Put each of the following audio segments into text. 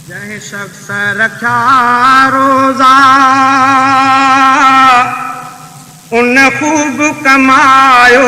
जंहिं शख्स रखिया रोज़ा उन ख़ूब कमायो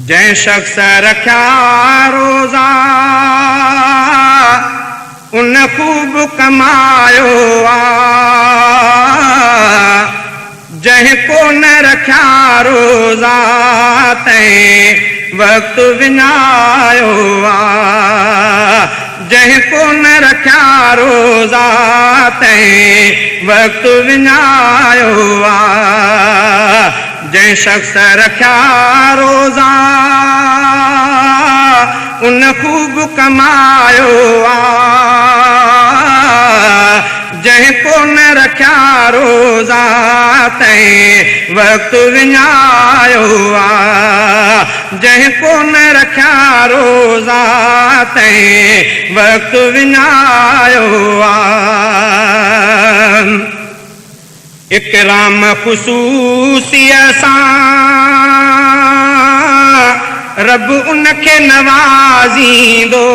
जंहिं शख्स रखिया रोज़ा उन ख़ूब कमायो जंहिं को न रखिया रोज़ा तंहिं वक्त विञायो जंहिं को न रखिया रोज़ा तंहिं वक्त विञायो जंहिं शख्स रखिया रोज़ा उन ख़ूब कमायो जंहिं को न रखिया रोज़ा तंहिं वक्त विञायो जंहिं को न रखिया रोज़ा तंहिं वक्त विञायो इकराम ख़ुसूसीअ सां रब उनखे नवाज़ींदो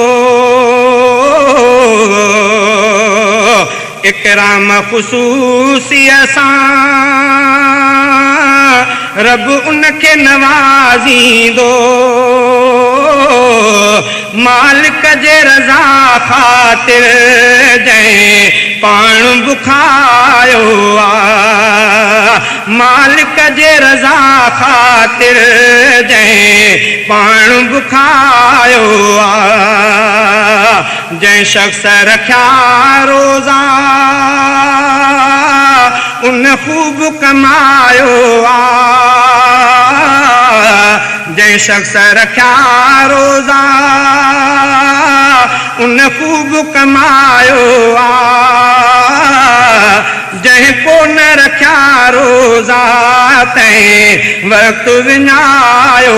इकराम ख़ुसूसीअ सां रब उनखे नवाज़ींदो मालिक जे रज़ा ख़ातिर जंहिं पाण बुखायो मालिक जे रज़ा ख़ातिर जंहिं पाण बुखायो जंहिं शख्स रखिया रोज़ा उन ख़ूब कमायो जंहिं शख्स रखिया रोज़ा उन ख़ूब कमायो जंहिं को न रखिया रोज़ा तंहिं वक्त विञायो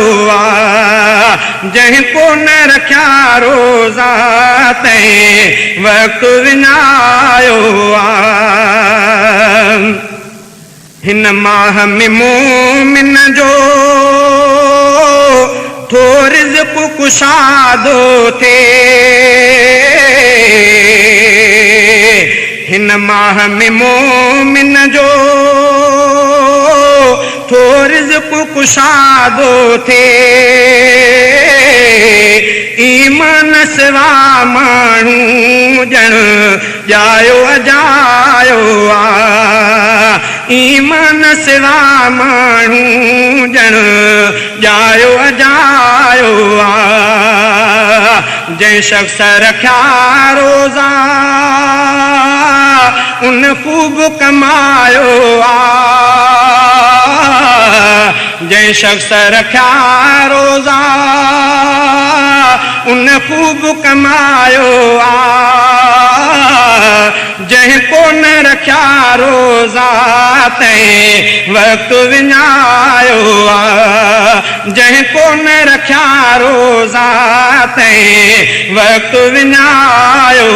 जंहिं को न रखिया रोज़ा तंहिं वक्त विञायो हिन माह में मोमिन जो थो रिज़्क़ कुशादो थे हिन माह में मोमिन जो थो रिज़्क़ कुशादो थे ईमान सिवा माण्हू ॼण ॼायो अजायो ईमान सिवा माण्हू ॼण ॼायो अजायो जंहिं शख्स रखिया रोज़ा उन ख़ूब कमायो जंहिं शख्स रखिया रोज़ा उन ख़ूब कमायो जंहिं को न रखिया रोज़ा तंहिं वक्त विञायो जंहिं को न रखिया रोज़ा तंहिं वक्त विञायो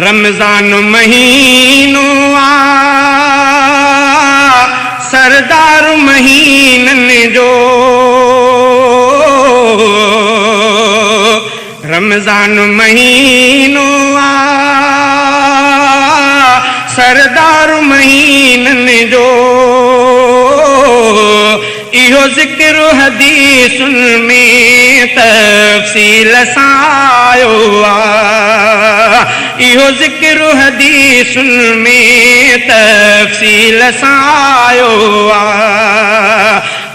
रमज़ान महीनो सरदार महीननि जो रमज़ान महीनो सरदार महीननि जो इहो ज़िक्र हदीसुनि में तफ़सील सां आयो इहो ज़िक्र हदीसुनि में तफ़सील सां आयो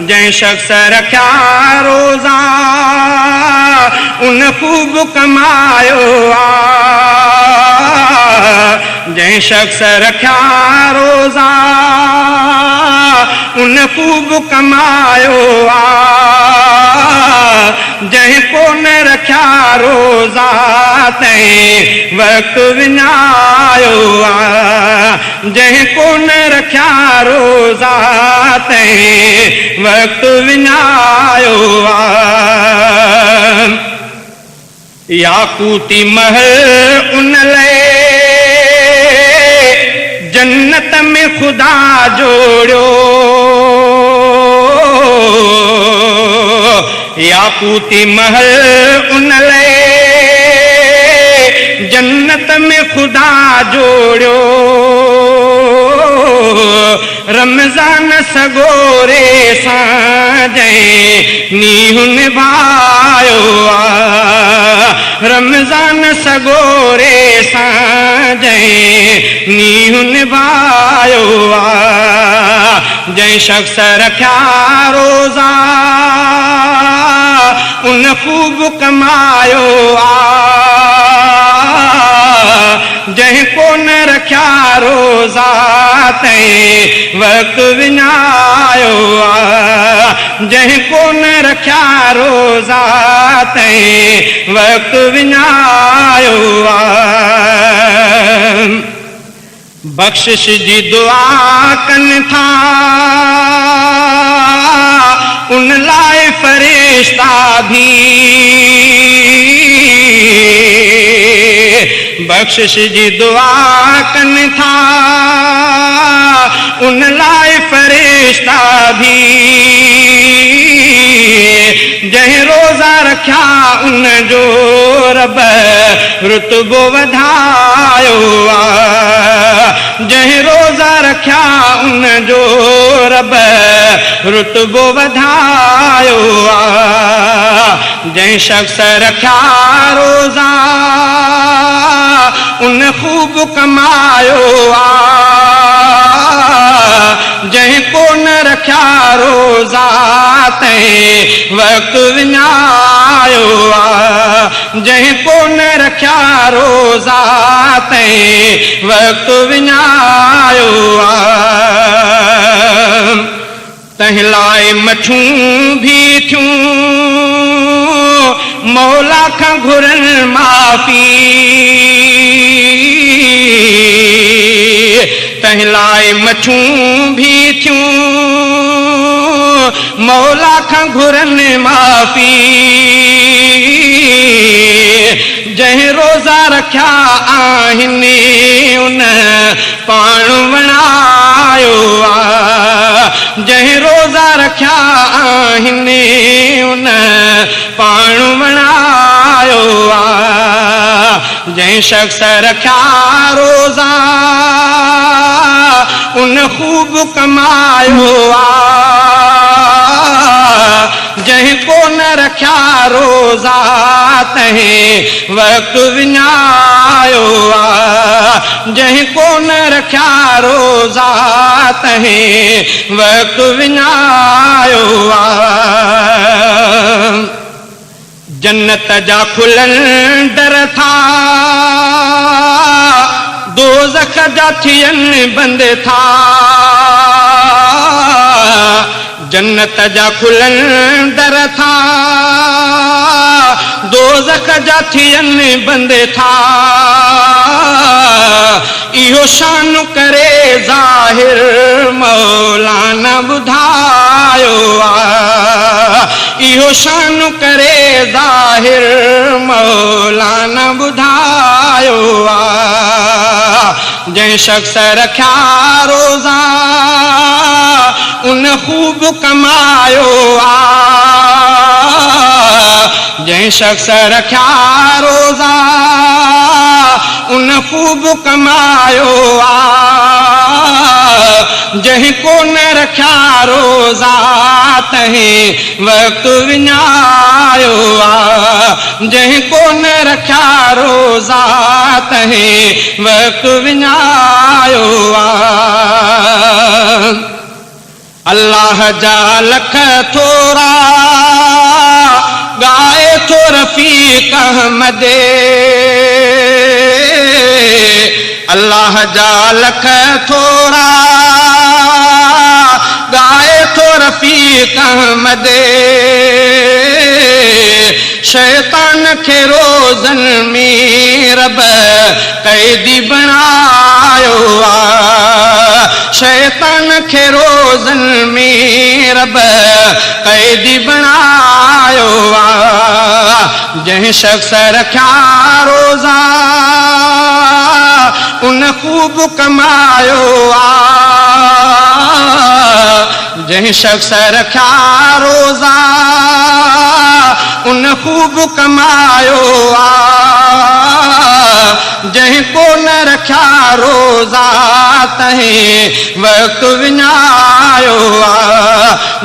जंहिं शख्स रखिया रोज़ा उन ख़ूब कमायो जंहिं शख्स रखिया रोज़ा उन ख़ूब कमायो जंहिं को न रखिया रोज़ा तंहिं वक्त विञायो जंहिं को न रखिया रोज़ा तंहिं वक्त विञायो याकूती महल उन लाइ जन्नत में खुदा जोड़ियो याकूती महल उन लाइ जन्नत में ख़ुदा जोड़ियो रमज़ान सगोरे सां जंहिं नींहुं निभायो रमज़ान सगोरे सां जंहिं नींहुं निभायो जंहिं शख़्स रखिया रोज़ा उन ख़ूब कमायो जंहिं कोन रखिया रोज़ा तंहिं वक़्तु विञायो जंहिं कोन रखिया रोज़ा तंहिं वक़्तु विञायो बख़्शिश जी दुआ कनि था उन लाइ फ़रिश्ता भी बख़्शिश जी दुआ कनि था उन लाइ फ़रिश्ता भी जंहिं रोज़ा रखिया उन जो रब रुतबो वधायो जंहिं रोज़ा रखिया उन जो रब रुतबो वधायो जंहिं शख़्स रखिया रोज़ा उन ख़ूब कमायो जंहिं कोन रखिया रोज़ा तंहिं वक़्तु विञायो जंहिं कोन रखिया रोज़ा तंहिं वक़्तु विञायो तंहिं लाइ मठूं भी थियूं मौला खां घुरनि माफ़ी तंहिं लाइ मठूं भी थियूं मौला खां घुरनि माफ़ी जंहिं रोज़ा रखिया आहिनि उन पाण वणायो जंहिं रोज़ा रखिया आहिनि उन पाण वणायो जंहिं शख़्स रखिया रोज़ा उन ख़ूब कमायो जंहिं कोन रखिया रोज़ा तंहिं वक़्तु विञायो जंहिं कोन रखिया रोज़ा तंहिं वक़्तु विञायो जन्नत जा खुलनि दर था दोज़ख जा थियनि बंदि था जन्नत जा खुलनि दर था दोज़ख जा थियनि बंदि था इहो शान करे ज़ाहिर मौलाना ॿुधायो इहो शान करे ज़ाहिर मौलाना ॿुधायो जंहिं शख़्स रखिया रोज़ा उन ख़ूब कमायो जंहिं शख़्स रखिया रोज़ा उन ख़ूब कमायो जंहिं कोन रखिया रोज़ा तंहिं वक़्तु विञायो जंहिं कोन रखिया रोज़ा तंहिं वक़्तु विञायो अल्लाह जा लख थोरा गाए थो रफ़ीक़ अहमद अल्लाह जा लख थोरा गाए थो रफ़ीक़ अहमद शैतान खे रोज़नि में रब क़ैदी बणायो शैतान खे रोज़नि में रब क़ैदी बणायो जंहिं शख़्स रखिया रोज़ा उन ख़ूब कमायो जंहिं शख़्स रखिया रोज़ा उन ख़ूब कमायो जंहिं कोन रखिया रोज़ा तंहिं वक़्तु विञायो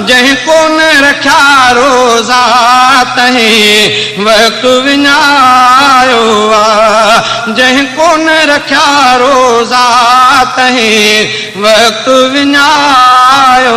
जंहिं कोन रखिया रोज़ा तंहिं वक़्तु विञायो जंहिं कोन रखिया रोज़ा तंहिं वक़्तु विञायो